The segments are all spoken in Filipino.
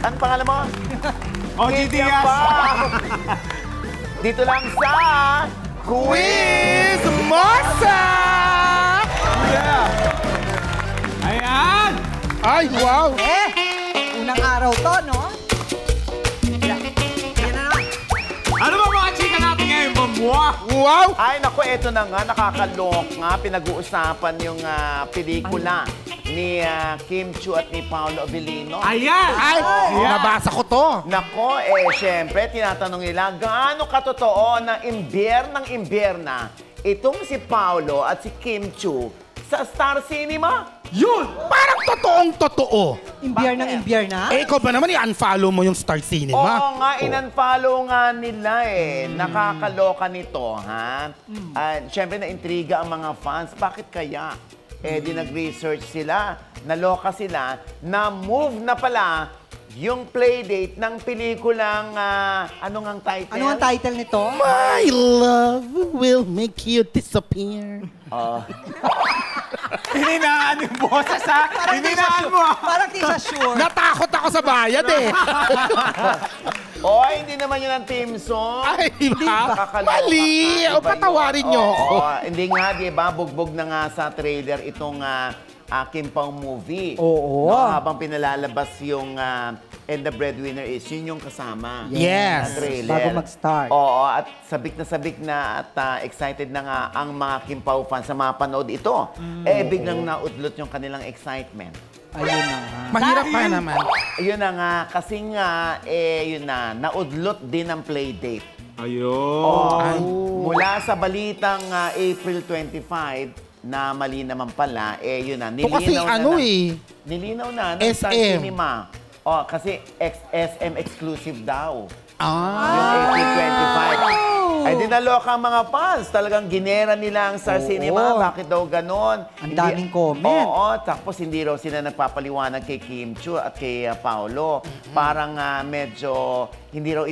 Ano pangalan mo? OG Diaz. Dito lang sa Quiz Masa! Yeah. Ayan! Ay, wow! Unang araw to, no? Yan na naman. Ano ba mga chika natin ngayon, Mamwa? Wow! Ay, naku, eto na nga, nakakalok nga. Pinag-uusapan yung pelikula ni Kim Chiu at ni Paolo Avellino. Ayan! Ay, nabasa ko to. Nako, syempre, tinatanong nila, gaano katotoo na imbyerna itong si Paolo at si Kim Chiu sa Star Cinema? Yun! Parang totoong-totoo. Imbiyer ng imbiyer na? Eh, ikaw ba naman i-unfollow mo yung Star Cinema? Oo nga, in-unfollow nga nila Nakakaloka nito, ha? Siyempre, na-intriga ang mga fans. Bakit kaya? Di nag-research sila, naloka sila, na-move na pala yung playdate ng pelikulang, ano ngang title? Ano ang title nito? My love will make you disappear. Hininaan yung boses, ha? Hininaan mo, ha? Parang di siya sure. Natakot ako sa bayad eh. Hindi naman yun ang theme song. Ay, ba? Nakakaloka Mali! ka. O, patawarin niyo ako. Hindi nga, di ba? Bugbog na nga sa trailer itong Kim Pao movie. Oo. No, habang pinalalabas yung And the Breadwinner Is, yun yung kasama. Yes. Na trailer. Bago mag-start. Oo, at sabik na at excited na nga ang mga Kim Pao fans sa mapanood ito. Biglang naudlot yung kanilang excitement. Ayun na nga. Mahirap pa naman. Yun na nga, kasi nga, yun na, naudlot din ang playdate. Ayun. Mula sa balitang April 25, na mali naman pala, yun na, Ito kasi nilinaw na ng SM. Star Cinema. Kasi SM exclusive daw. Yung Ah. April 25. Ay, dinaloka ang mga fans. Talagang ginera nila ang Star Cinema. Bakit daw ganon? Ang daming comment. Oo, tapos hindi raw sila nagpapaliwanag kay Kim Chiu at kay Paolo. Parang medyo hindi raw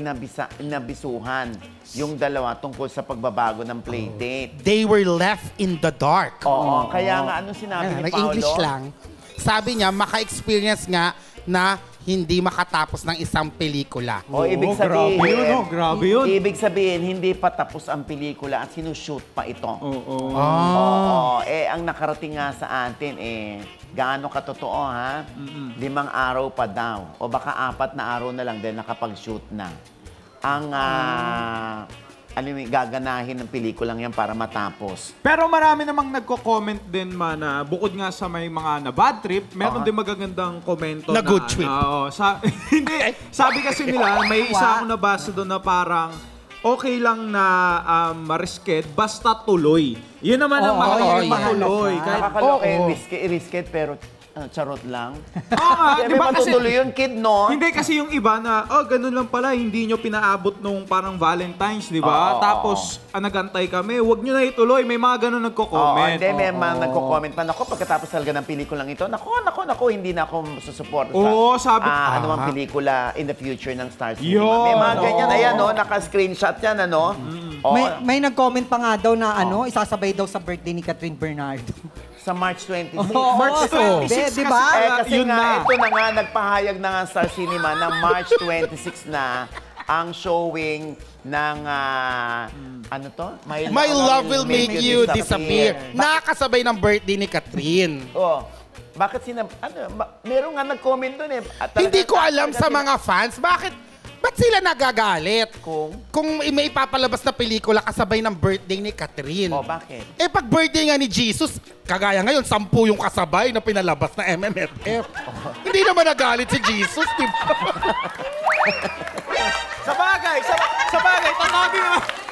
inabisuhan yung dalawa tungkol sa pagbabago ng playdate. They were left in the dark. Oo, kaya nga anong sinabi ni Paolo? Nag-English lang. Sabi niya, maka-experience nga na hindi makatapos ng isang pelikula. Ibig sabihin, grabe yun, no? Grabe yun. Ibig sabihin, hindi pa tapos ang pelikula at sinushoot pa ito. Oo. Ang nakarating nga sa atin, gaano katotoo, ha? 5 araw pa daw. O baka 4 na araw na lang din nakapag-shoot na. Ang gaganahin ng pelikulang yan para matapos. Pero marami namang nagko-comment din na bukod nga sa may mga na bad trip, meron din magagandang komento Na good trip. Hindi. Sabi kasi nila, may isa akong nabasa doon na parang okay lang na marisked basta tuloy. Yun naman ang mahalaga matuloy. Nakakaloka yung risked pero charot lang. Oo nga, Di di ba ba kasi... matutuloy yun, kid, no? Hindi kasi yung iba na, ganun lang pala, hindi nyo pinaabot nung parang Valentine's, di ba? Tapos, nagantay kami, wag nyo na ituloy. May mga ganun nagko-comment. Hindi, may mga nagko-comment pa. Naku, pagkatapos talaga ng pelikulang ito, naku, hindi na ako susuporta sa anumang pelikula in the future ng Star Cinema. May mga ganyan. Ayan, no? Naka-screenshot yan, ano? May nag-comment pa nga daw na isasabay daw sa birthday ni Catherine Bernardo. Sa March 26. March 26 diba? Kasi nga, ito na nga, nagpahayag na nga Star Cinema na March 26 na ang showing ng, ano to? My love will make you disappear. Nakakasabay ng birthday ni Catherine. Bakit meron nga nag-comment doon Hindi ko alam sa mga fans, ba't sila nagagalit? Kung may ipapalabas na pelikula kasabay ng birthday ni Catherine. Bakit? Pag birthday nga ni Jesus, kagaya ngayon, 10 yung kasabay na pinalabas na MMFF. Hindi naman nagalit si Jesus, di ba? Sa bagay,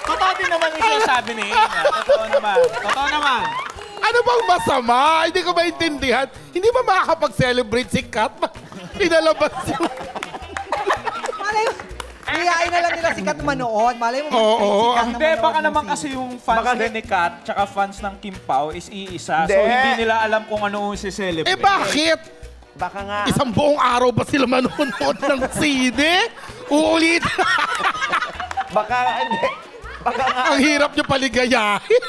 totoo din naman yung sinasabi ni Ina. Totoo naman. Ano bang masama? Hindi ko maintindihan. Hindi ba makakapag-celebrate si Kat? Pinalabas yung... Iyain na lang nila si Kat manood. Malay mo, Hindi, baka naman kasi yung fans din ni Kat tsaka fans ng Kim Pao is iisa. So, hindi nila alam kung ano yung si-celebrate. Bakit? Baka nga... Isang buong araw ba sila manonood ng sine? Uulit. Baka nga... Ang hirap nyo paligayahin.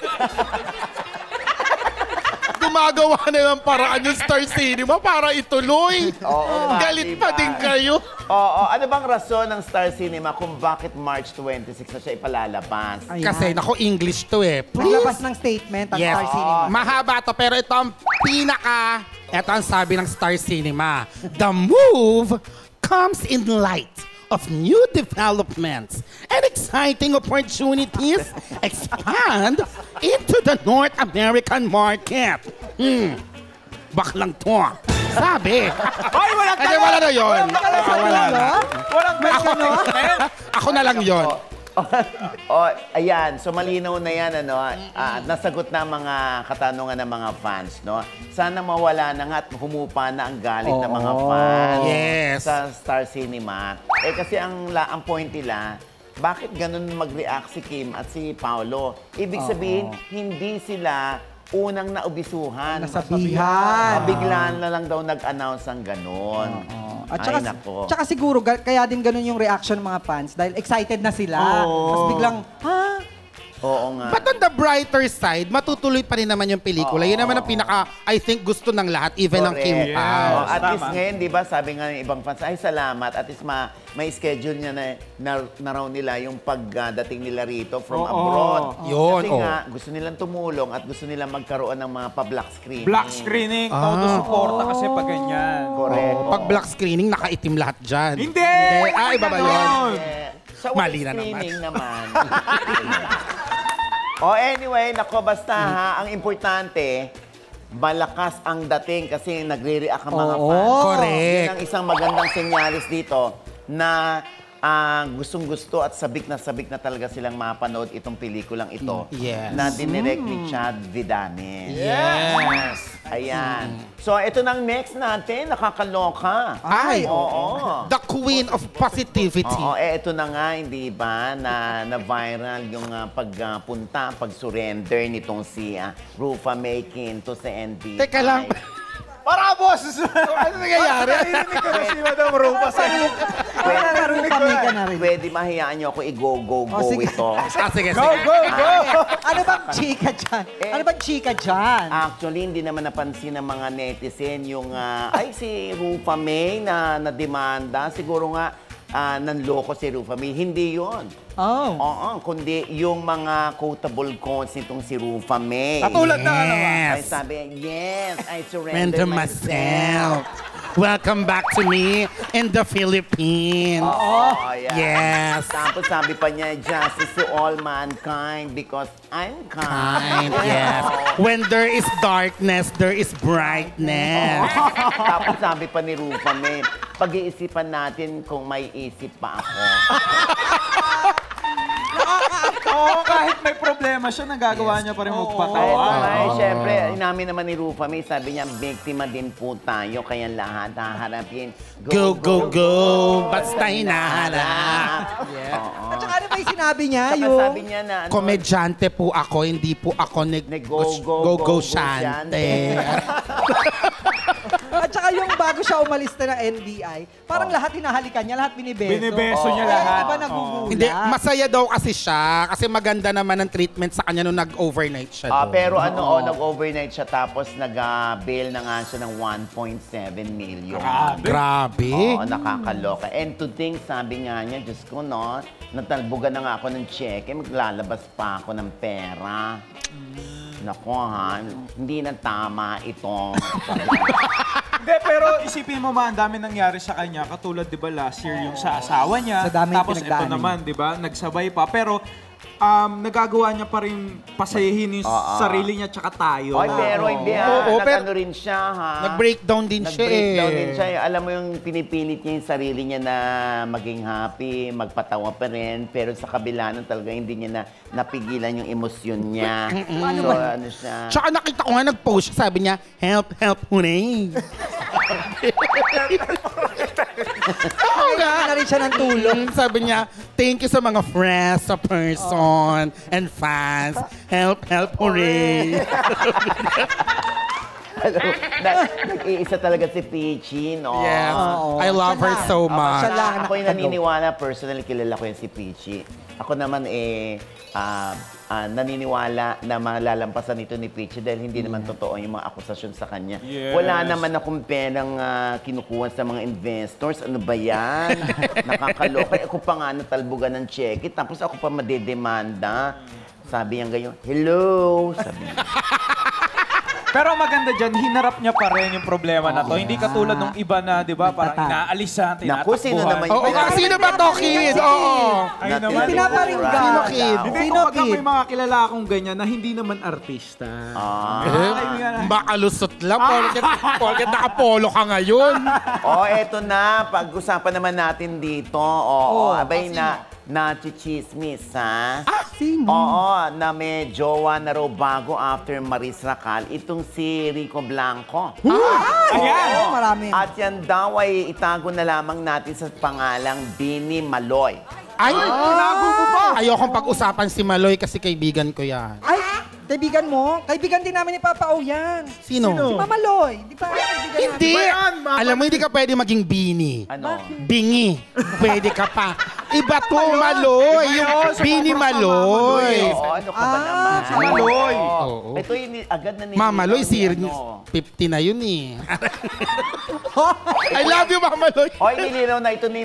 gumagawa na ng paraan yung Star Cinema para ituloy. Oo nga, Galit diba? pa din kayo. Oo, ano bang rason ng Star Cinema kung bakit March 26 na siya ipalalabas? Ayan. Kasi, naku, English to eh. Maglabas ng statement ang Yes. Star Cinema. Mahaba to, pero ito ang ito ang sabi ng Star Cinema. The move comes in light of new developments and exciting opportunities expand into the North American market. Baklang to. Sabi. Ay, walang Hindi, wala na yun. Wala na. Walang Ako na lang yun. Ayan. So, malinaw na yan, ano. Nasagot na mga katanungan ng mga fans, no? Sana mawala na nga at humupa na ang galit ng mga fans Yes. sa Star Cinema. Kasi ang point nila, bakit ganun mag-react si Kim at si Paolo? Ibig sabihin, hindi sila unang naubisuhan. Nasabihan. Biglaan na lang daw nag-announce ang ganun. At Ay, saka, nako. tsaka siguro, kaya din ganun yung reaction ng mga fans dahil excited na sila. Oo. Tapos biglang, ha? Oo nga. But on the brighter side, matutuloy pa rin naman yung pelikula. Yun naman ang I think, gusto ng lahat, even ng Kim Correct. Pao. At Tama. least ngayon, di ba, sabi nga ng ibang fans, ay salamat. At least may schedule niya na raw nila yung pagdating nila rito from abroad. Yun, Kasi nga, gusto nilang tumulong at gusto nilang magkaroon ng mga pa-black screening. Black screening, todo suporta kasi pag ganyan. Correct. Pag black screening, nakaitim lahat dyan. Hindi! Ay, iba ba yun? Ganon. Sa Mali na screening naman. Anyway, nako, basta ha, ang importante, malakas ang dating kasi nagre-react ang mga fans. Correct. Yan ang isang magandang senyalis dito na gustong-gusto at sabik na talaga silang mapanood itong pelikulang ito Yes. na dinirect ni Chad Vidanes. Yes. Ayan. So, ito nang next natin, nakakaloka. Ay, Oo. the queen of positivity. Oo, ito na nga, hindi ba, na viral yung pagpunta, pag-surrender nitong si Rufa May Quinto sa NBI. Teka lang. Para boss! Ano nangyayari? Narinig ko na si Madam Rupa sa Kami ka na rin. Pwede mahiyaan niyo ako i-go sige. ito. Sige, Go, sige. go, go! Ano bang chika dyan? Ano bang chika dyan? Actually, hindi naman napansin ng mga netizen yung, si Rufa May na nademanda. Siguro nga, nanloko si Rufa May. Hindi yon. Oh. Oo, kundi yung mga quotable quotes nitong si Rufa May. Katulad na ano ba? Ay Yes. sabi, yes, I Surrender surrender myself. myself. Welcome back to me in the Philippines. Oh, Yes. Tapos sabi pa niya, justice to all mankind because I'm kind. Kind, yes. When there is darkness, there is brightness. Tapos sabi pa ni Rufa May, pag-iisipan natin kung may isip pa ako. Oo, kahit may problema siya, nagagawa niya pa rin magpatawa. Ay, syempre, inamin naman ni Rufa May, sabi niya, biktima din po tayo, kaya lahat haharapin. Go, go, go. Basta hinaharap. Oo. At saka ano ba yung sinabi niya? Saka Yung... sabi niya na, Komedyante po ako, hindi po ako Nag-go-go shante. At saka yung bago siya umalis na ng NBI, parang lahat hinahalikan niya, lahat binibeso. Binibeso niya Kaya lahat. iba nagugulat. Hindi, masaya daw kasi siya kasi maganda naman ang treatment sa kanya nung nag-overnight siya doon. pero nag-overnight siya tapos nag-bail na nga siya ng 1.7 million. Grabe. Oo, nakakaloka. And to think, sabi nga niya, Diyos ko, no, natalbugan na nga ako ng cheque, maglalabas pa ako ng pera. Nako ha, hindi na tama itong... Hindi, pero isipin mo ma, ang dami nangyari sa kanya. Katulad, di ba, last year yung sa asawa niya. Sa dami Tapos ito pinagdaanan naman, di ba, nagsabay pa. Pero nagagawa niya pa rin pasayahin yung sarili niya tsaka tayo. Oy, pero hindi Oo, pero- nag-ano rin siya ha. Nag-breakdown din siya Nag-breakdown din eh. siya. Alam mo yung pinipilit niya yung sarili niya na maging happy, magpatawa pa rin. Pero sa kabila nun talaga hindi niya napigilan yung emosyon niya. So, ano siya. Tsaka nakita ko nga nag-post siya, sabi niya, help, help, hooray. Oo nga. na rin siya ng tulong. Sabi niya, thank you sa mga friends, sa person, and fans. Help, help, hooray. Alam mo, nag-iisa talaga si Peachy, no? Yes. Oo. I love her so much. Siya lang Ako yung nakakalo. naniniwala, personally, kilala ko yan si Peachy. Ako naman naniniwala na malalampasan ito ni Peachy dahil hindi naman totoo yung mga akusasyon sa kanya. Yes. Wala naman akong perang kinukuha sa mga investors. Ano ba yan? Nakakaloka. Ako pa nga natalbugan ng cheque, tapos ako pa madedemanda. Sabi niya ganyan, hello. Sabi niya. Pero maganda dyan, hinarap niya pa rin yung problema na to. Hindi katulad nung iba na, di ba, parang inaalisan, Naku, sino naman tinatakbuhan. Oo, kasi sino ba to, Kid? Oo. Ayun naman. Pinaparinggan. Sino, Kid? Hindi, Sino, kumbaga Kid? may mga kilala akong ganyan na hindi naman artista. Makalusot lang, porket nakapolo ka ngayon. Eto na. Pag-usapan naman natin dito. Abay na chichismis, ha? Sino? Oo, na may jowa na raw bago after Maris Racal, itong si Rico Blanco. Ayan! Oo, marami. At yan daw ay itago na lamang natin sa pangalang Bini Maloy. Ay, tinago mo ba? Ayokong pag-usapan si Maloy kasi kaibigan ko yan. Ay, kaibigan mo? Kaibigan din namin ni Papa O yan. Sino? Si Mama Loy. Di ba? Kaibigan Hindi! Ba yan, Mama? Alam mo, hindi ka pwede maging Bini. Ano? Bingi. Pwede ka pa. Iba to, Maloy. Yung Bini Maloy. Oo, ano ka ba naman? si Maloy. Oo. Ito yung agad na Mama Loy, si ano. 50 na yun eh. I love you, Mama Loy. Nilinaw na ito ni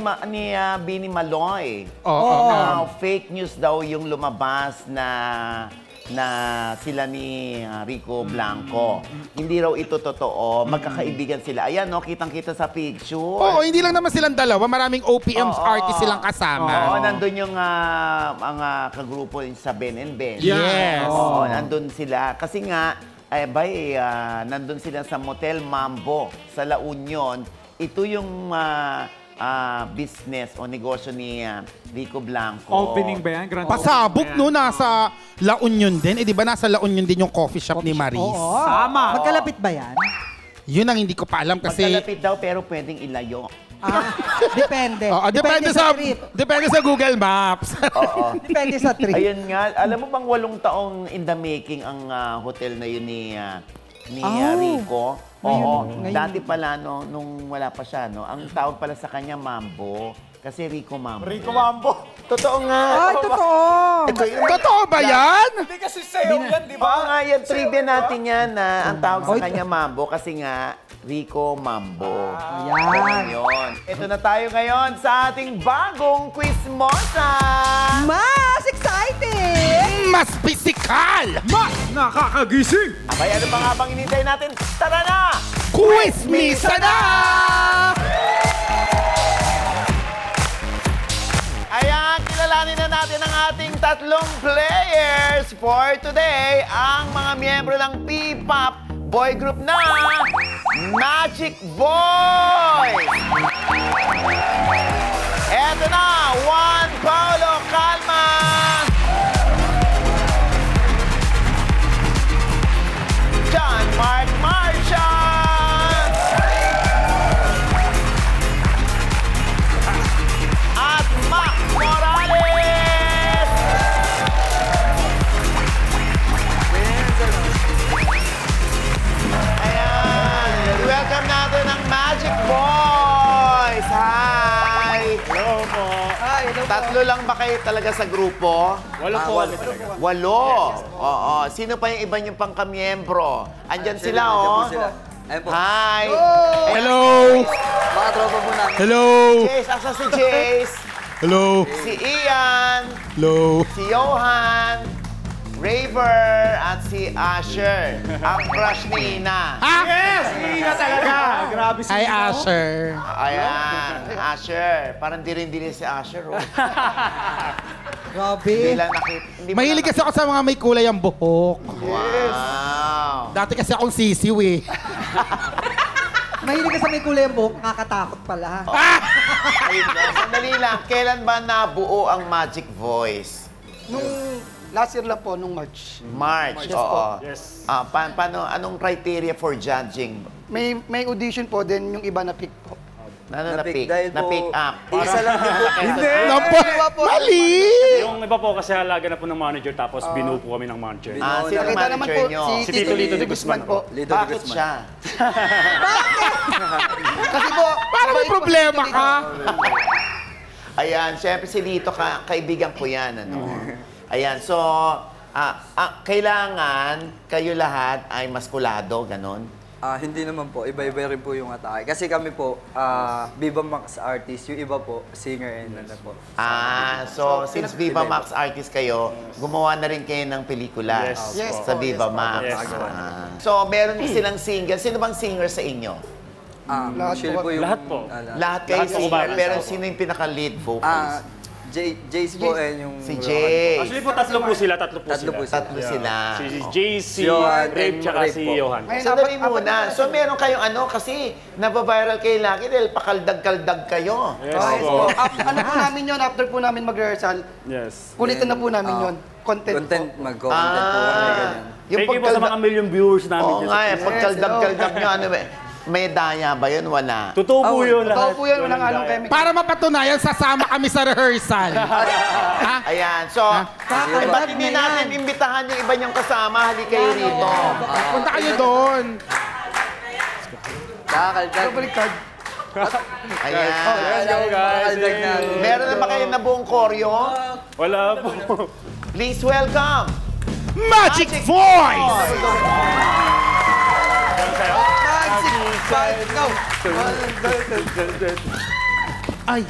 Bini Maloy. Oo. Na fake news daw yung lumabas na sila ni Rico Blanco. Hindi raw ito totoo. Magkakaibigan sila. Ayan, no, kitang-kita sa picture. Oo, hindi lang naman silang dalawa. Maraming OPM Oo. artists silang kasama. Oo, nandun yung mga kagrupo sa Ben and Ben. Yes. Oo, nandun sila. Kasi nga, nandun sila sa Motel Mambo sa La Union. Ito yung business o negosyo ni Rico Blanco. Opening ba yan? Grand Pasabog, opening no? ba yan? Nasa La Union din. Di ba nasa La Union din yung coffee shop ni Maris? Oo. Tama. Magkalapit ba yan? Yun ang hindi ko pa alam kasi... Magkalapit daw pero pwedeng ilayo. Depende. Oo, depende trip. sa Google Maps. Oo. Depende sa trip. Ayun nga, alam mo bang 8 taong in the making ang hotel na yun ni Rico? Ngayon. Dati pala, no, nung wala pa siya, no, ang tawag pala sa kanya, Mambo. Kasi Rico Mambo. Rico Mambo. Totoo nga. Ay, totoo. Ito yung... Totoo ba yan? Hindi kasi sayo yan, di Oo ba? nga, yan, trivia natin yan na ang tawag sa kanya Mambo kasi nga, Rico Mambo. Ayan. Yun. Ito na tayo ngayon sa ating bagong Quizmosa! Mas exciting! Mas pisikal! Mas nakakagising! Abay, ano pa nga bang inintay natin? Tara na! Quiz me sana! Ayan, kilalanin na natin ang ating tatlong players for today. Ang mga miyembro ng P-pop boy group na Magic Boys! Eto na, Juan Paulo Calma! John Mark Marchand! At Mac Morales! Ayan! Welcome natin ang Magic Boys! Hi! Hello po! Ay, hello po. Tatlo lang ba kayo talaga sa grupo? Walo po. Walo? Oo. Sino pa yung iba niyong pangkamiyembro? Andyan sila, oh. Ayun po. Hi! Hello! Mga tropa po namin. Hello! Jace, asa si Jace? Hello! Si Ian, Hello! si Johan, Raver, at si Asher. Ang crush ni Ina. Ha? Yes! Hindi na talaga. Grabe si Hi, Nino. Asher. Ayan, Asher. Parang di rin si Asher, oh. Grabe. Hindi lang nakita. Mahilig kasi ako sa mga may kulay ang buhok. Wow. Dati kasi akong sisiw eh. Mahilig ka sa may kulay ang buhok, nakakatakot pala. Ayun lang. Sandali lang. Kailan ba nabuo ang Magic Voice? Nung last year lang po, nung March. March, Yes oo. po. Yes. Paano, anong criteria for judging? May audition po, then yung iba na pick po. Na-pick dahil po, up. Isa lang din po. Hindi! Mali! Yung iba po kasi halaga na po ng manager tapos binuo po kami ng manager. Sino ang Nakita naman manager po nyo? Si Tito Lito de Guzman po. Lito de Bakit Guzman. siya? Kasi po, Para may problema ka. Ayan, syempre si Lito, kaibigan ko yan. Ano? Ayan, so, kailangan kayo lahat ay maskulado, ganon. Hindi naman po. Iba-iba rin po yung atake. Kasi kami po, Viva Max artist. Yung iba po, singer and ano po. So since Viva Max artist kayo, gumawa na rin kayo ng pelikula Yes sa Viva Max. Yes po. So meron silang single. Sino bang singer sa inyo? Actually po yung... Lahat po. Lahat kayo Lahat po singer, kumakanta. pero sino yung pinaka-lead vocals? Jace po and yung... Si Jay. Actually po, tatlo po sila. Tatlo po sila. Tatlo sila. Si Jay, si Johan, Rape, and tsaka Rape si po. Johan. Sandali muna. So meron kayong kasi nabaviral kayo lagi dahil pakaldag-kaldag kayo. Yes Yes po. po. Ano po namin yun, after po namin mag-rehearsal, Yes. kulitin na po namin yun. Content po. Mag-content po kami ganyan. Thank you po sa mga million viewers namin. Oo dyan nga sa- pagkaldag-kaldag nyo, may daya ba yun? Wala. Totoo po yun Totoo lahat. po yun, walang anong chemical. Para mapatunayan, sasama kami sa rehearsal. Ayan, so, ba't hindi natin imbitahan yung iba niyong kasama? Hali kayo rito. Punta kayo doon. Kakaldag. Baliktad. Ayan. Kakaldag na. Meron na ba kayo na buong koryo? Wala po. Please welcome! Magic Voice! Ay.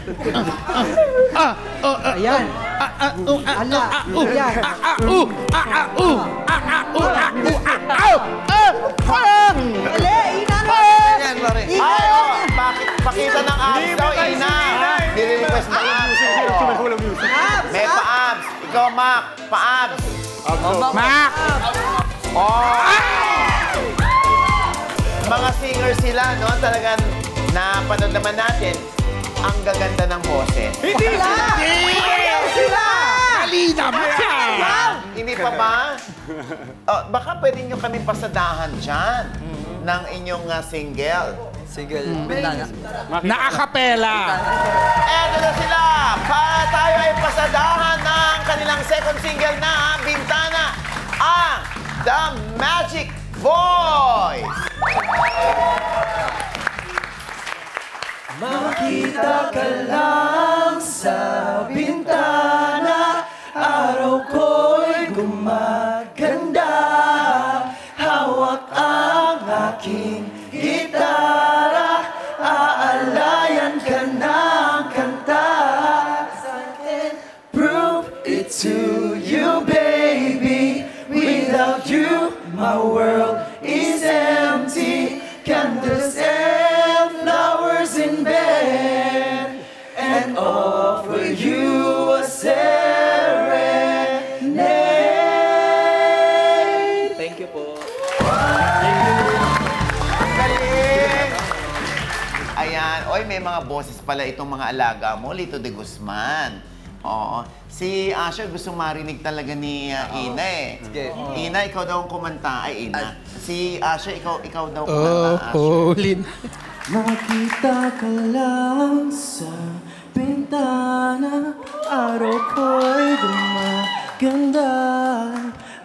Ayan. Ala. Ayan. Ale, ina na. Yan, pare. Ay, pakita ng abs daw, Ina. Nire-request na abs. May pa-abs. Ikaw, Mac. Pa-abs. Mac! Mga singer sila, no? Talagang napanood naman natin. Ang gaganda ng boses. Mali naman! Hindi pa ba? Baka pwede nyo kami pasadahan dyan ng inyong single. Single. Bintana. Nakakapela! Eto na sila! Para tayo ay pasadahan ng kanilang second single na Bintana, ang The Magic Voice! Makita ka lang sa bintana, araw ko'y gumaganda. Hawak ang aking gitara, aalayan ka ng kanta. I can prove it to you, baby. Without you, my world is empty. Candles and flowers in bed, and offer you a serenade. Thank you po. Galing! Ayan. Oy, may mga boses pala itong mga alaga mo, Lito de Guzman. Oo. Si Asher gusto marinig talaga ni Ina eh. Sige. Ina, ikaw daw ang kumanta. Ay, Ina. Si Asher, ikaw daw kumanta, Asher. Holy. Makita ka lang sa bintana, araw ko'y gumaganda.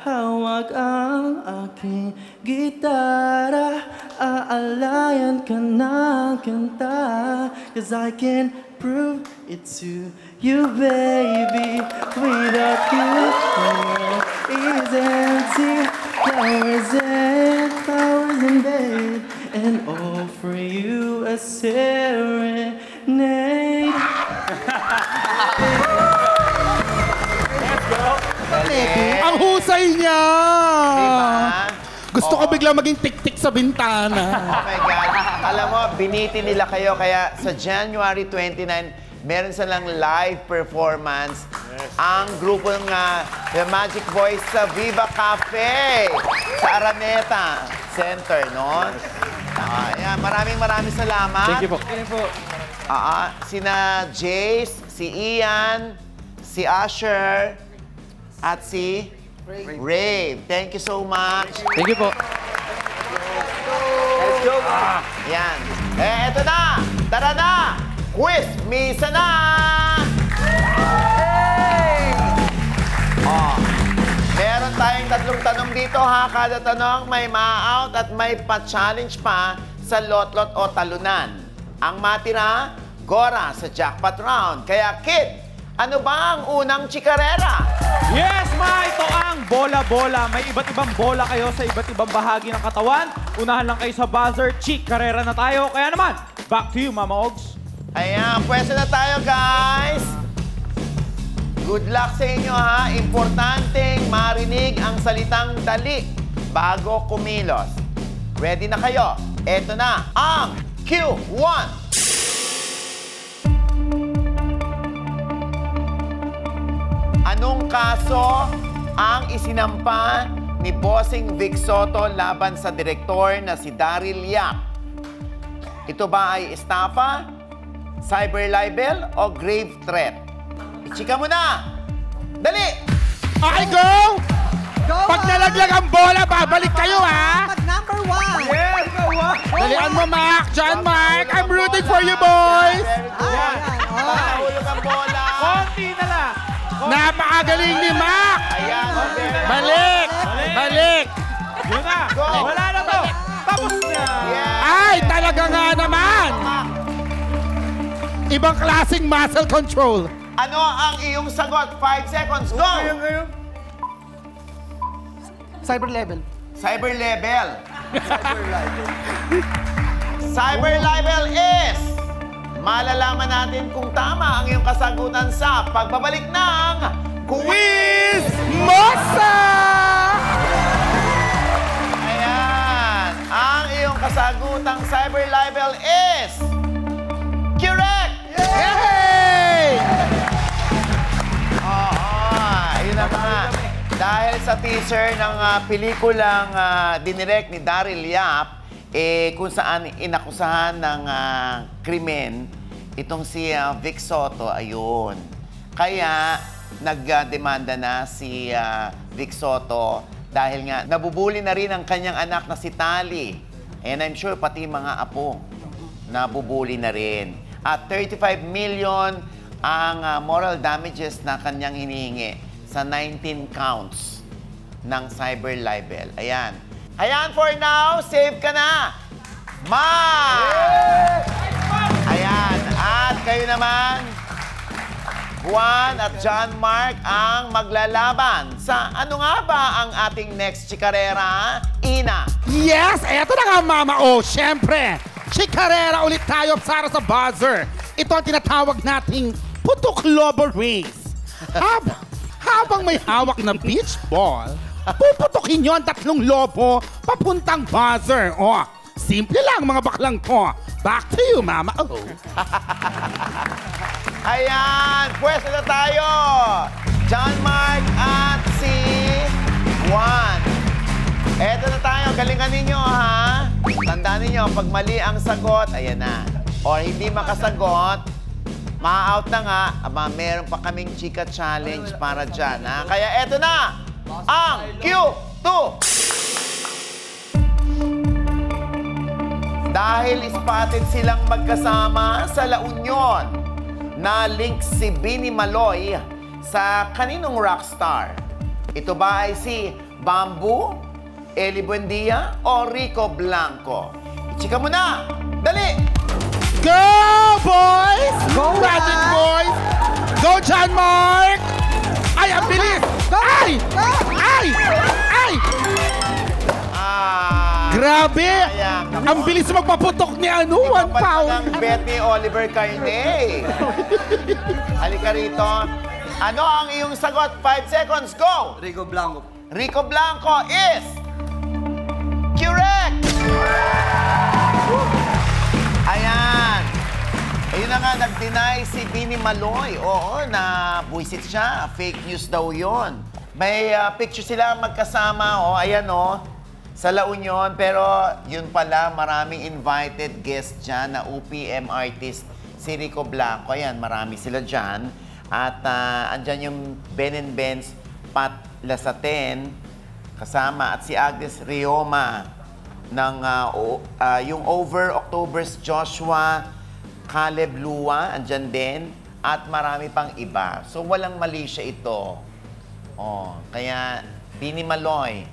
Hawak ang aking gitara, aalayan ka ng kanta. 'Cause I can prove it to you, baby. Without you, the world is empty. Flowers and flowers in bed, and offer you a serenade. Ang husay niya! Diba? Gusto ko biglang maging tik-tik sa bintana. Oh my God. Alam mo, biniti nila kayo. Kaya sa January 29, meron silang live performance. Ang grupo ng The Magic Voice sa Viva Cafe sa Araneta Center, no? Ayan, maraming salamat. Thank you po. Sina Jace, si Ian, si Asher, at si Rave. Thank you so much. Thank you po. Yan. Eto na! Tara na! Quiz Misa na! Oh, meron tayong tatlong tanong dito ha. Kada tanong may ma-out at may pa-challenge pa sa lot-lot o talunan. Ang matira, Gora sa jackpot round. Kaya Kid, ano ba ang unang chikarera? Yes, ma! Ito ang bola-bola. May iba't ibang bola kayo sa iba't ibang bahagi ng katawan. Unahan lang kayo sa buzzer. Chikarera na tayo. Kaya naman, back to you, Mama Ogs. Ayan, pwesto na tayo, guys. Good luck sa inyo, ha. Importanteng marinig ang salitang dali bago kumilos. Ready na kayo? Eto na ang Q1. Anong kaso ang isinampa ni Bossing Vic Soto laban sa direktor na si Daryl Yap? Ito ba ay estafa, cyber libel o grave threat? Ichika mo na! Dali! Okay, go! Go, Pag nalaglag ang bola, babalik kayo, ha? Pag number 1. Yes, gawa! Dalian mo, Mac. John Mark, I'm rooting for you, boys! Very good. Mahulog ang bola. Konti na lang! Napakagaling ni Mac! Ayan. Balik! Balik! Yun na! Go! Wala na to! Tapos na! Yes. Ay, talaga nga naman! Ibang klaseng muscle control. Ano ang iyong sagot? 5 seconds. Go! Cyber level. Cyber level. Cyber libel is... Malalaman natin kung tama ang iyong kasagutan sa pagbabalik ng Quiz Mosa! Ayan. Ang iyong kasagutang cyber libel is... Correct! Yay! Oo, ayun na nga. Dahil sa teaser ng pelikulang dinirect ni Daryl Yap, kung saan inakusahan ng krimen, itong si Vic Soto, ayun. Kaya, nagdemanda na si Vic Soto dahil nga nabubuli na rin ang kanyang anak na si Tali. And I'm sure pati mga apo nabubuli na rin. At 35 million ang moral damages na kanyang hinihingi sa 19 counts ng cyber libel. Ayan. Ayan, for now, save ka na! Ma! Ayan. At kayo naman, Juan at John Mark ang maglalaban sa ano nga ba ang ating next chikarera, Ina? Yes! Eto na nga, Mama O. Siyempre, chikarera ulit tayo para sa buzzer. Ito ang tinatawag nating putok lobo race. Habang may hawak na beach ball, puputokin nyo ang tatlong lobo papuntang buzzer. O, simple lang mga baklang ko. Back to you, Mama O. Ayan, pwesto na tayo. John Mark at si Juan. Eto na tayo, galingan ninyo ha. Tandaan ninyo, pag mali ang sagot, ayan na. O hindi makasagot, ma-out na nga, meron pa kaming chika challenge para dyan ha. Kaya eto na, ang Q2. Dahil spotted silang magkasama sa La Union, na link si Bini Maloy sa kaninong rockstar? Ito ba ay si Bamboo, Eli Buendia o Rico Blanco? Ichika mo na! Dali! Go, boys! Go, Magic Juan! boys! Go, John Mark! Ay, ang bilis! Ay! Ay! Ay! Grabe! Sayang. Ang bilis magpaputok ni Ikaw One pa Pound! ng bet ni Oliver Carne. Halika rito. Ano ang iyong sagot? 5 seconds, go! Rico Blanco. Rico Blanco is... correct! Ayan. Ayun na nga, nag-deny si Bini Maloy. Oo, na buisit siya. Fake news daw yon. May picture sila magkasama. O, ayan o. Sa La Union. Pero yun pala, maraming invited guest dyan na UPM artist. Si Rico Blanco. Ayan, marami sila dyan. At andyan yung Ben and Ben's Pat Lasaten kasama. At si Agnes Rioma ng yung Over October's Joshua Caleb Lua, andyan din, at marami pang iba. So, walang mali siya ito. Oh, kaya, Bini Maloy,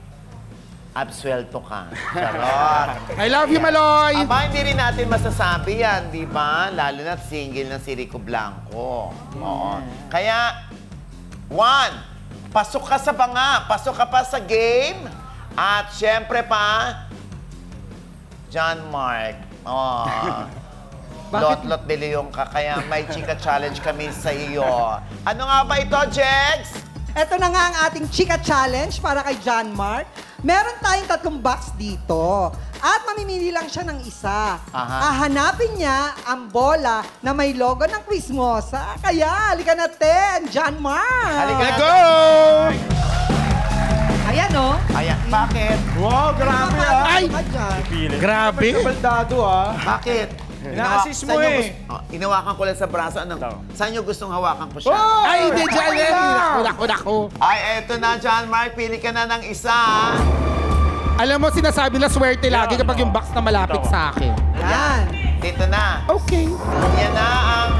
absuelto ka. Charot. I love you, Maloy! Aba, hindi rin natin masasabi yan, di ba? Lalo na single na si Rico Blanco. Oo. Kaya, 1, pasok ka sa banga, pasok ka pa sa game, at syempre pa, John Mark. Oh. Lot-lot de Leon ka, kaya may chika challenge kami sa iyo. Ano nga ba ito, Jex? Ito na nga ang ating Chika Challenge para kay John Mark. Meron tayong 3 box dito. At mamimili lang siya ng isa. Hahanapin niya ang bola na may logo ng Quizmosa. Kaya, halika natin, John Mark! Halika na, Go! Ayan, oh. Ayan, bakit? Wow, grabe ah. Ay! Grabe! Kabaldado ah. Bakit? Ina-assist mo eh. Inawakan ko lang sa braso. Saan nyo gustong hawakan ko siya? Ay, hindi dyan eh! Naku. Ay, eto na, John Mark. Pili ka na ng isa. Alam mo, sinasabi na swerte lagi kapag yung box na malapit sa akin. Yan. Dito na. Okay. Yan na ang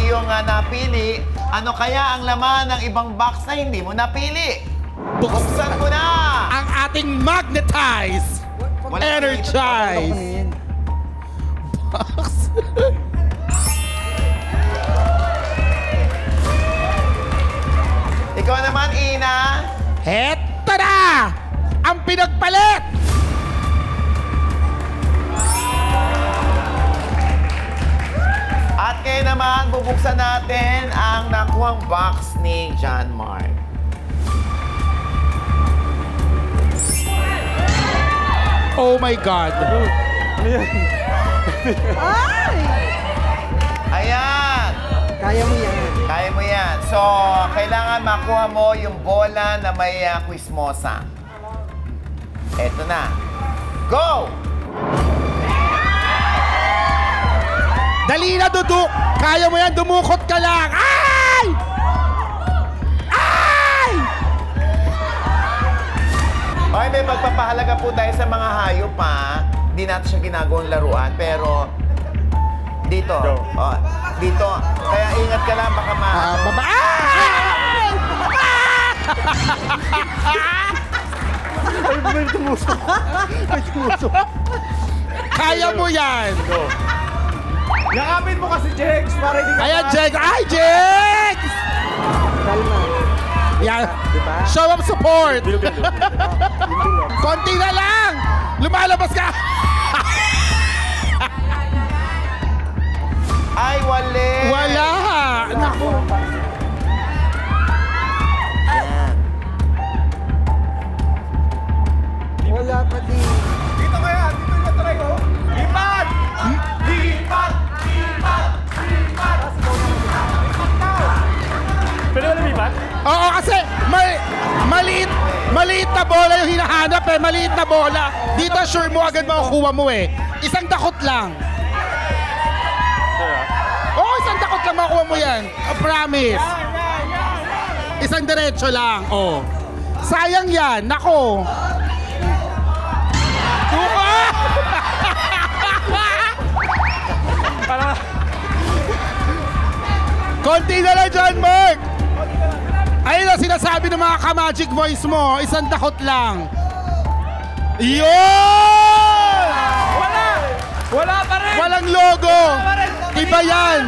iyong napili. Ano kaya ang laman ng ibang box na hindi mo napili? Buksan mo na! Ang ating magnetize! Energize! Box. Ikaw naman, Ina. Heto na! Ang pinagpalit! At ngayon naman, bubuksan natin ang nakuhang box ni John Mark. Oh my God! Ay! Ayan! Kaya mo yan. Kaya mo yan. So, kailangan makuha mo yung bola na may Quizmosa. Eto na. Go! Dali na, Duduk! Kaya mo yan, dumukot ka lang! Ay! Ay! Okay, may magpapahalaga po tayo sa mga hayop, ha? Hindi natin siya ginagawang laruan, pero dito. Oh, dito. Kaya ingat ka lang, baka Baba! Ay! May tumusok. Kaya mo yan! Yakapin mo kasi, Jex, para hindi ka Ayan, Jex! Ay, Jex! Kalma. Yan. Show of support! Konti na lang! Lumalabas ka! Ay, wali! Wala! Naku! Ayan. Wala pa din. Dito ba yan? Dito yung natry ko. Lipat! Lipat! Lipat! Lipat! Pwede ba lumipat? Oo, kasi maliit na bola yung hinahanap eh. Maliit na bola. Dito sure mo agad makukuha mo eh. Isang dakot lang. Oo, isang dakot lang makukuha mo yan. I promise. Isang diretso lang. Oh. Sayang yan. Nako. Konti na lang, John Mark! Ayun ang sinasabi ng mga ka-magic voice mo. Isang dakot lang. Yun! Wala pa rin! Walang logo! Iba yan!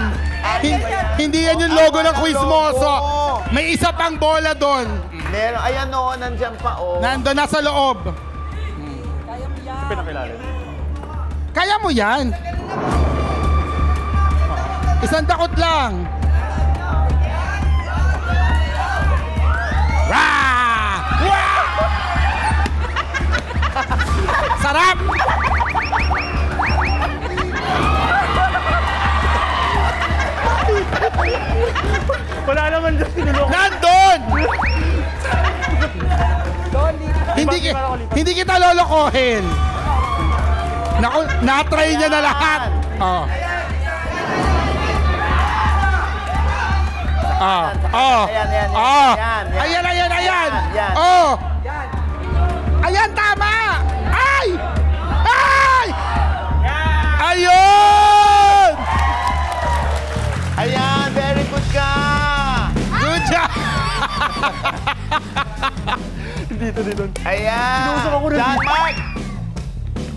Hindi yan yung logo ng Quizmoso. May isa pang bola doon. Meron. Ayan, o. Nandyan pa, o. Nandun nasa loob. Sa pinakilalim. Kaya mo yan. Isang dakot lang. Rah! Wah! Sarap! Wala naman dyan sinulok. Nandun! Hindi kita lolokohin. Naku, na-try niya na lahat. Oh. Oh. Ayan. Oh. Ayan. Ayan. Yan. Oh. Ayan, tama! Ay! Ay! Ayun! Dito. Ayan. Inuusap ako rin. John Mark.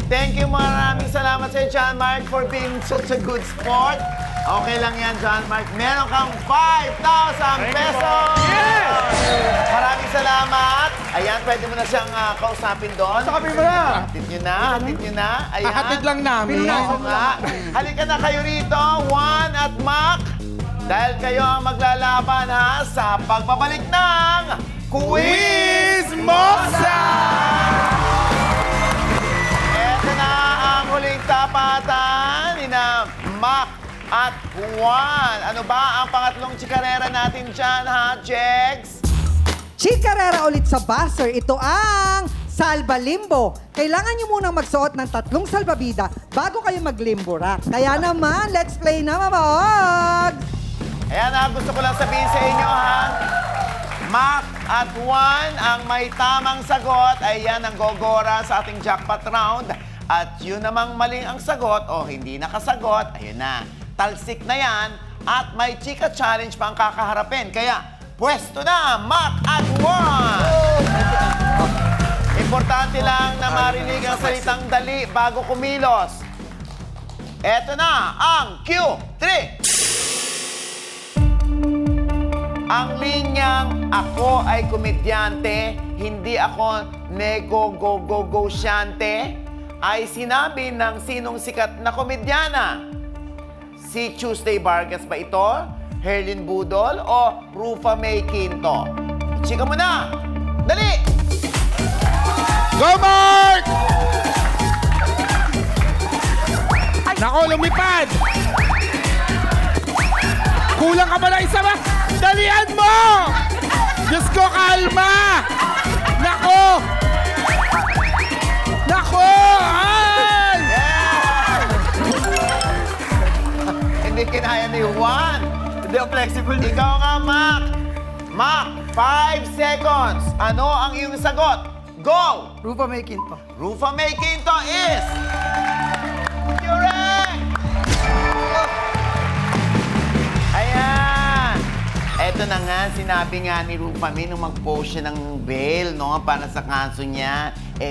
Thank you, maraming salamat sa John Mark for being such a good sport. Okay lang yan, John Mark. Meron kang 5,000 pesos! Maraming salamat. Ayan, pwede mo na siyang kausapin doon. Sakapin mo na. Hatid nyo na. Ayan. Hatid lang namin. Oo nga. Halika na kayo rito, Juan at Mac. Dahil kayo ang maglalaban ha sa pagbabalik ng Quiz Mosa! Ito na ang huling tapatan ni Mac at Juan. Ano ba ang pangatlong chikarera natin dyan, ha, Jegs? Chikarera ulit sa buzzer. Ito ang Salba Limbo. Kailangan nyo munang magsuot ng 3 salbabida bago kayo mag-limbo rock. Kaya naman, let's play na, mamawag! Ayan na, gusto ko lang sabihin sa inyo, ha? Mac at Juan, ang may tamang sagot ay yan ang gogora sa ating jackpot round. At yun namang maling ang sagot o hindi nakasagot, ayun na. Talsik na yan at may chika challenge pa ang kakaharapin. Kaya, pwesto na, Mac at Juan! Importante lang na marinig ang salitang dali bago kumilos. Eto na ang Q3. Ang linyang ako ay komedyante, hindi ako nego-go-go-go-syante, ay sinabi ng sinong sikat na komedyana? Si Tuesday Vargas ba ito? Herlin Budol o Rufa May Quinto? Chika mo na! Dali! Go, Mark! Nako, lumipad! Kulang ka pala isa ba? Dalian mo! Diyos ko, kalma! Nako! Nako! Ay! Hindi kinaya ni Juan. Hindi flexible. Ikaw nga, Mac. Mac, 5 seconds. Ano ang iyong sagot? Go! Rupa May Quinto. Rufa May Quinto is... correct! Ayan! Eto na nga, sinabi nga ni Rufa May nung mag-post siya ng bail, no? Para sa kaso niya,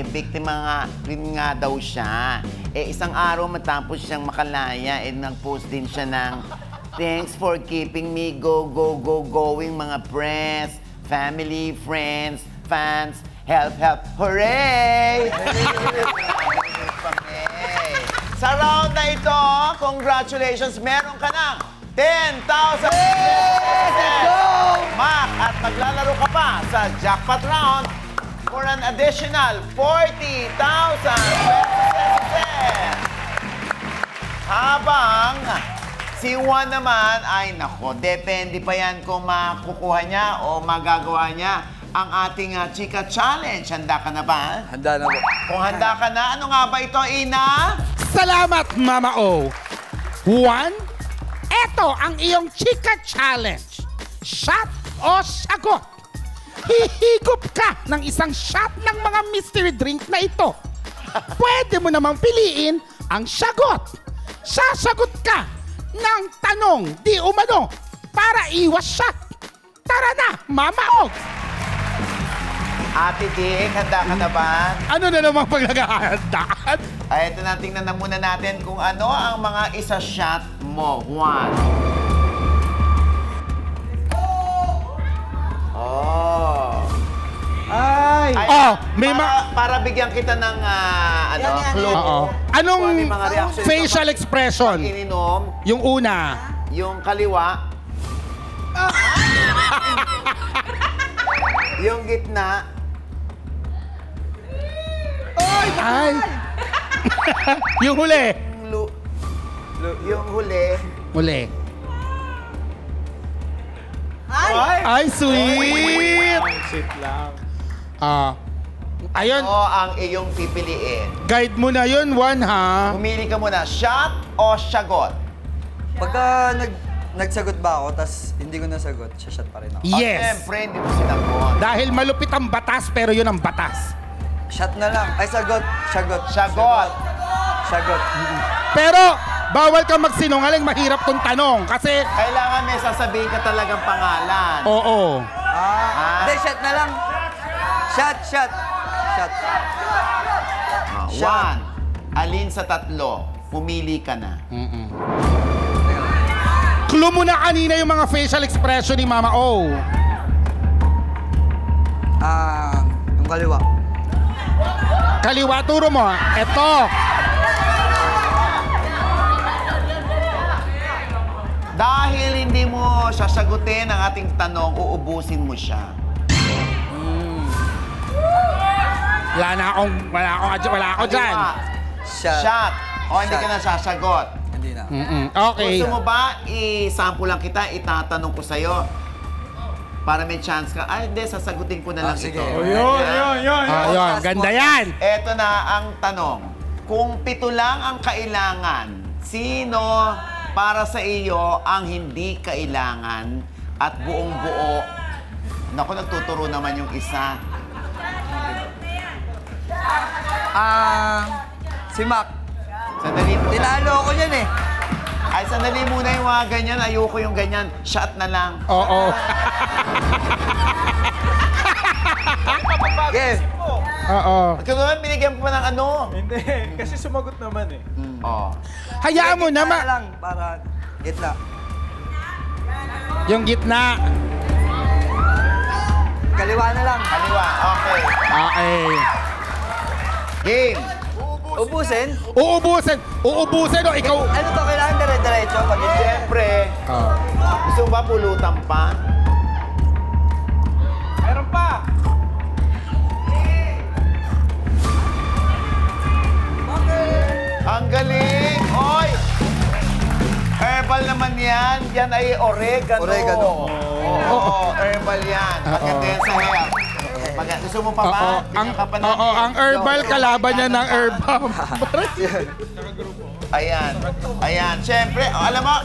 biktima nga rin nga daw siya. Isang araw matapos siyang makalaya, nag-post din siya ng thanks for keeping me going mga press, family, friends, fans, help, hooray! Sa round na ito, congratulations, meron ka ng 10,000 pesos! Mac, at maglalaro ka pa sa jackpot round for an additional 40,000 pesos! Habang si Juan naman ay, nako, depende pa yan kung makukuha niya o magagawa niya ang ating Chika Challenge. Handa ka na ba? Handa na po. Kung handa ka na, ano nga ba ito, Ina? Salamat, Mama O. Juan, eto ang iyong Chika Challenge. Shot o sagot? Hihigop ka ng isang shot ng mga mystery drink na ito. Pwede mo namang piliin ang sagot. Sasagot ka ng tanong di umano para iwas shot. Tara na, Mama O. Ate Dick, handa ka na ba? Ano na namang pagkakahandaan? Ay, ito na, tingnan na muna natin kung ano ang mga isa-shot mo, Juan. Oh. Ay! Oh, may para bigyan kita ng clue. Oo. Kung Anong ano yung mga reaction facial expression? Pag ininom, Yung una. yung kaliwa, yung gitna, Ay! Yung huli. yung huli. Huli. Ay! Ay, sweet! Sit lang. Ayun, Ano ang iyong pipiliin? guide mo na yun, Juan, ha? Pumili ka muna, shot o sagot? Pagka nagsagot ba ako, tas hindi ko nasagot, shot pa rin ako. Yes. Siyempre, hindi mo sinagot. Dahil malupit ang batas, pero yun ang batas. Shot na lang. Ay, sagot. Sagot. Sagot. Pero, bawal kang magsinungaling, mahirap tong tanong. Kasi, Kailangan may sasabihin ka talagang pangalan. oo. Hindi, shot na lang. Shot. Shot. One. Alin sa tatlo? Pumili ka na. Clue mo na kanina yung mga facial expression ni Mama O. Yung kaliwa. Kaliwa, turo mo. Eto. Dahil hindi mo sasagutin ang ating tanong, uubusin mo siya. Wala ako dyan. Shot. O, hindi ka na sasagot. Hindi na. Okay. Gusto mo ba, i-sample lang kita, itatanong ko sa'yo para may chance ka? Ay, hindi, sasagutin ko na lang sige. ito. Ayun, ganda yan. Eto na ang tanong. Kung 7 lang ang kailangan, sino para sa iyo ang hindi kailangan at buong-buo? Naku, nagtuturo naman yung isa. Si Mac. Sandali muna. Tinalo ko yan eh. Ay, sandali muna yung mga ganyan. Ayoko yung ganyan. Shot na lang. Oo. Yes. Oo. Kasi naman, binigyan mo pa ng ano. Hindi, kasi sumagot naman eh. Oh. Hayaan mo Gitna naman. lang para gitna. Yung gitna. Kaliwa na lang. Kaliwa. Okay. Okay. Game. Ubusin. Uubusin o ikaw. Ano to? Kailangan dire-diretso pag hindi. Siyempre, gusto mo ba pulutan pa? Meron pa! Ang galing! Oy! Herbal naman yan. Yan ay oregano. Oregano. Oo, herbal yan. Maganda yan sa health. Gusto mo pa ba? Ang herbal kalaban niya ng herbal. Ayan. Siyempre, alam mo,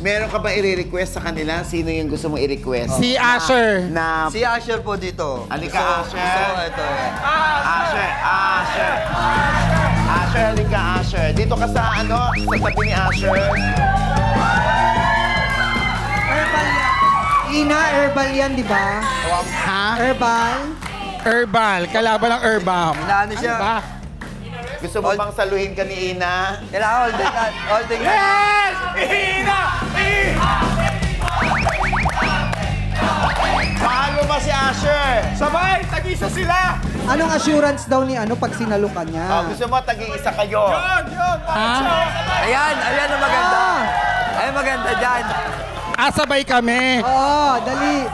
meron ka ba i-request sa kanila? Sino yung gusto mong i-request? Si Asher. Si Asher po dito. Halika, Gusto Asher. ko ito eh. Asher, halika, Asher. Dito ka sa tabi ni Asher. Ina, herbal yan, di ba? Ha? Herbal. Herbal. Kalaban ng herbal. Inaano siya? Ano ba? Gusto mo bang saluhin ka ni Ina? Kailangan holding that. Yes! Ina! Mahal mo ba si Asher? Sabay! Tag-isa sila! Anong assurance daw ni pag sinalukan niya? Gusto mo tag-iisa kayo? Yun! Ayan ang maganda. Ayan maganda dyan. Sabay kami. Oo, dali.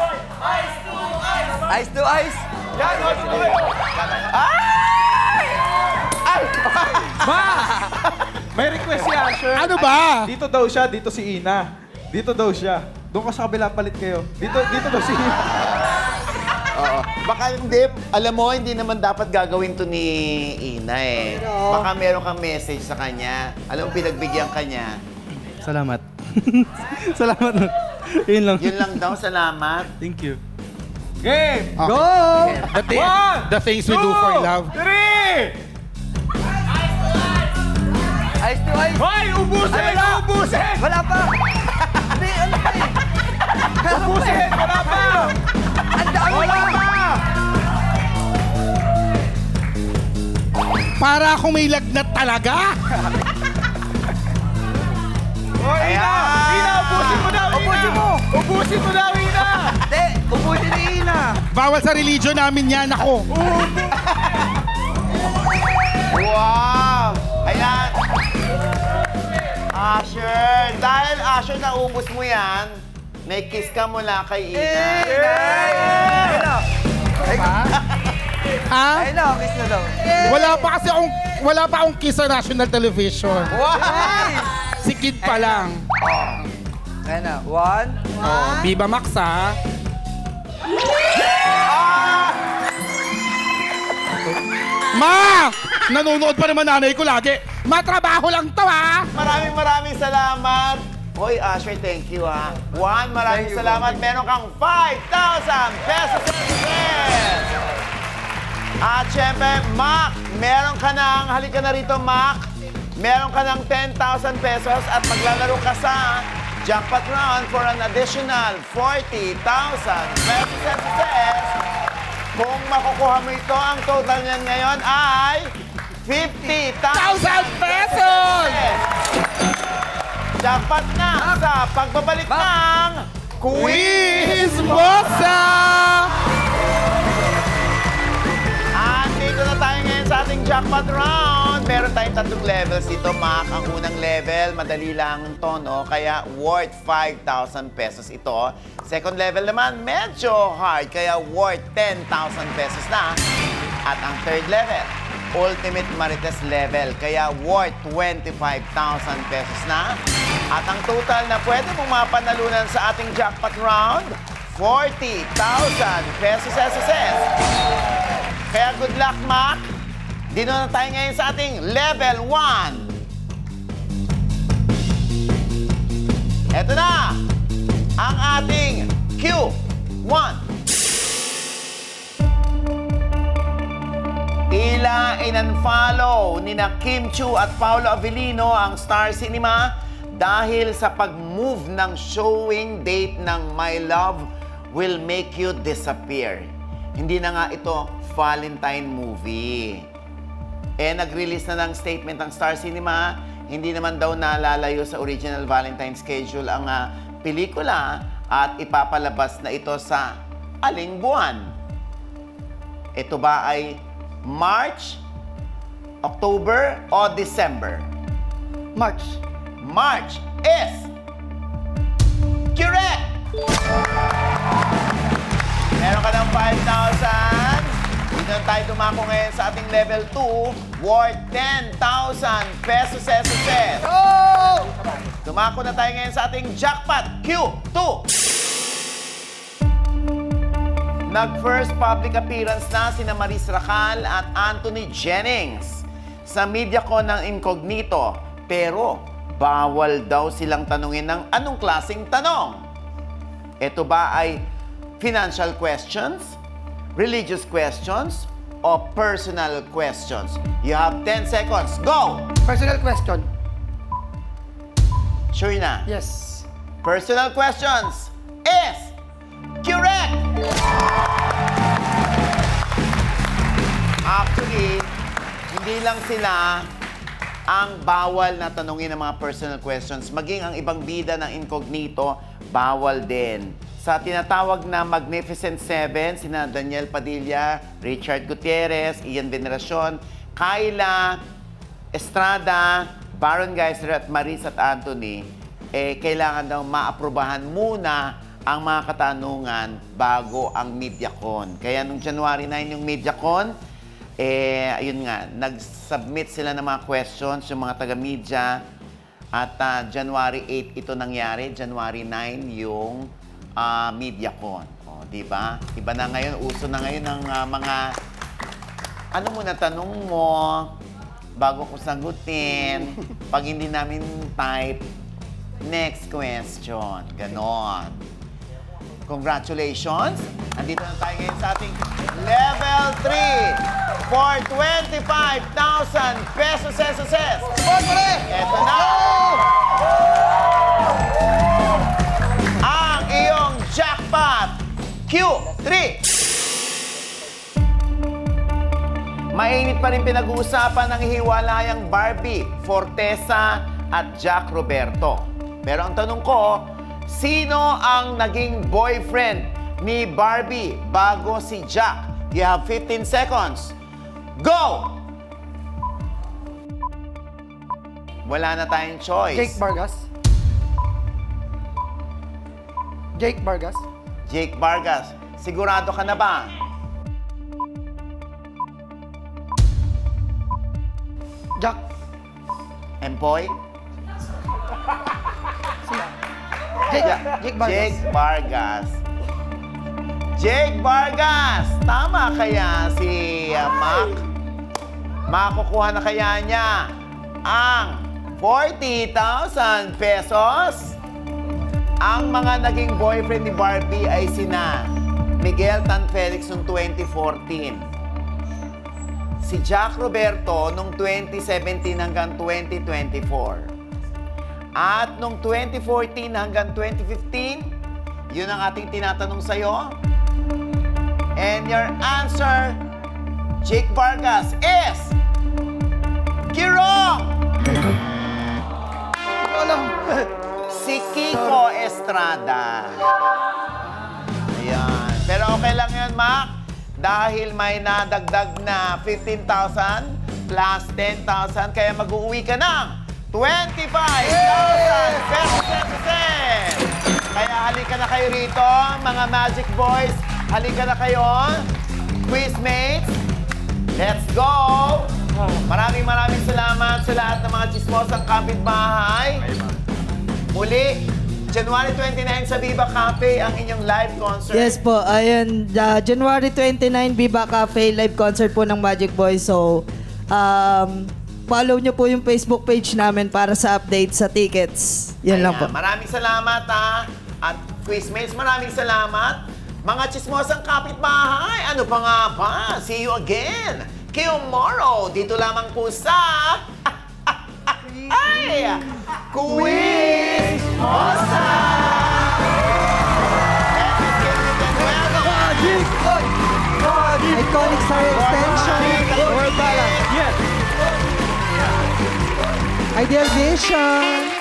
Ice to ice. Yan! Ma! May request si Asher. Ano ba? Dito daw siya, dito si Ina. Dito daw siya. Doon ka sa kabila, palit kayo. Dito daw si Ina. Oo. Baka hindi, alam mo, hindi naman dapat gagawin to ni Ina eh. Baka meron kang message sa kanya. Alam mo, pinagbigyan ka niya. Salamat. Salamat. Yun lang. Yun lang daw, salamat. Thank you. Game! Go! The things we do for love. 3! Ice to ice. Hoy! Ubusin! Ubusin! Wala pa. Hindi, ano pa eh. Ubusin! Wala pa! Ang dami Wala pa. pa! Para akong may lagnat talaga. Hoy, Ina! Ina, ubusin mo daw! Ubusin mo. Ubusin mo daw, Ina! Hindi, ubusin ni Ina. Bawal sa religion namin yan ako. Wow! Ayan. Asher, dahil Asher, naubos mo yan, may kiss ka mula kay Ina. Ayun na. Ha? Ayun na, kiss na daw. Wala pa akong kiss sa national television. Wow! Si Kid pa lang. Ayun na. 1. Viva Max ha. Ma! Nanonood pa naman nanay ko lagi. Matrabaho lang to ha. Maraming salamat. Hoy, Asher, thank you ha. Juan, maraming Thank you, salamat. Meron kang 5,000 pesos in cash. At syempre, Mac, meron ka ng, halika na rito, Mac. Meron ka ng 10,000 pesos at maglalaro ka sa jackpot round for an additional 40,000 pesos. Kung makukuha mo ito, ang total niyan ngayon ay 50,000 pesos! Jackpot na sa pagbabalik ng Quiz Bossa! At dito na tayo ngayon sa ating jackpot round. Meron tayong 3 levels dito, Mac. Ang unang level, madali lang ito, no? Kaya worth 5,000 pesos ito. Second level naman, medyo hard, kaya worth 10,000 pesos na. At ang third level, Ultimate Marites level, kaya worth 25,000 pesos na. At ang total na pwede mong mapanalunan sa ating jackpot round, 40,000 pesos. Kaya good luck, Mac. Dito na tayo ngayon sa ating level 1. Ito na ang ating Q1. Tila in-unfollow ni na Kim Chiu at Paolo Avellino ang Star Cinema dahil sa pag-move ng showing date ng My Love Will Make You Disappear. Hindi na nga ito Valentine movie. Nag-release na ng statement ang Star Cinema, hindi naman daw nalalayo sa original Valentine schedule ang pelikula at ipapalabas na ito sa aling buwan. Ito ba ay March, October, o December? March. March is correct! Meron ka ng 5,000. Dito na tayo dumako ngayon sa ating level 2, worth 10,000 pesos. Dumako na tayo ngayon sa ating jackpot Q2. Nag-first public appearance na sina Maris Racal at Anthony Jennings sa MediaCon ng Incognito. Pero bawal daw silang tanungin ng anong klaseng tanong. Ito ba ay financial questions, religious questions, o personal questions? You have 10 seconds. Go! Personal question. Sure na? Yes. Personal questions is correct! Actually, hindi lang sila ang bawal na tanungin ng mga personal questions. Maging ang ibang bida ng Incognito, bawal din. Sa tinatawag na Magnificent Seven, sina Daniel Padilla, Richard Gutierrez, Ian Veneracion, Kyla, Estrada, Baron Geiser at Maris at Anthony, kailangan daw maaprubahan muna ang mga katanungan bago ang MediaCon. Kaya nung January 9 yung MediaCon, ayun nga, nag-submit sila ng mga questions, yung mga taga-media. At January 8 ito nangyari, January 9 yung MediaCon. O, di ba? Iba na ngayon, uso na ngayon ng mga, ano muna tanong mo, bago ko sagutin. Pag hindi namin type, next question. Ganon. Congratulations! Andito na tayo ngayon sa ating Level 3 for 25,000 pesos. Ito na! Ang iyong jackpot Q3! Mainit pa rin pinag-uusapan ng hiwalayang Barbie, Fortesa at Jack Roberto. Pero ang tanong ko, sino ang naging boyfriend ni Barbie bago si Jack? You have 15 seconds. Go! Wala na tayong choice. Jake Vargas. Jake Vargas. Jake Vargas. Sigurado ka na ba? Jack. Empoy? Jake Vargas. Jake Vargas. Jake Vargas! Tama kaya si Mac? Makukuha na kaya niya ang 40,000 pesos? Ang mga naging boyfriend ni Barbie ay sina Miguel Tan Felix noong 2014. Si Jack Roberto noong 2017 hanggang 2024. At nung 2014 hanggang 2015, yun ang ating tinatanong sa'yo. And your answer, Jake Vargas, is... Kirong! Si Kiko Estrada. Ayan. Pero okay lang yan, Mac. Dahil may nadagdag na 15,000 plus 10,000, kaya mag-uuwi ka ng 25,000 pesos. Kaya halika na kayo rito, mga Magic Boys. Halika na kayo. Quizmates, let's go! Maraming salamat sa lahat ng mga chismosang kapitbahay. Muli, January 29 sa Viva Cafe ang inyong live concert. Yes po, ayun, January 29, Viva Cafe, live concert po ng Magic Boys. So, follow nyo po yung Facebook page namin para sa update sa tickets. Yan lang po. Maraming salamat at Quizmates, maraming salamat. Mga chismosang kapitbahay, ano pa nga ba? See you again tomorrow. Dito lamang po sa... Ay! Quizmosa! Iconic Star Extension. World balance. Yes. Ideal Vision.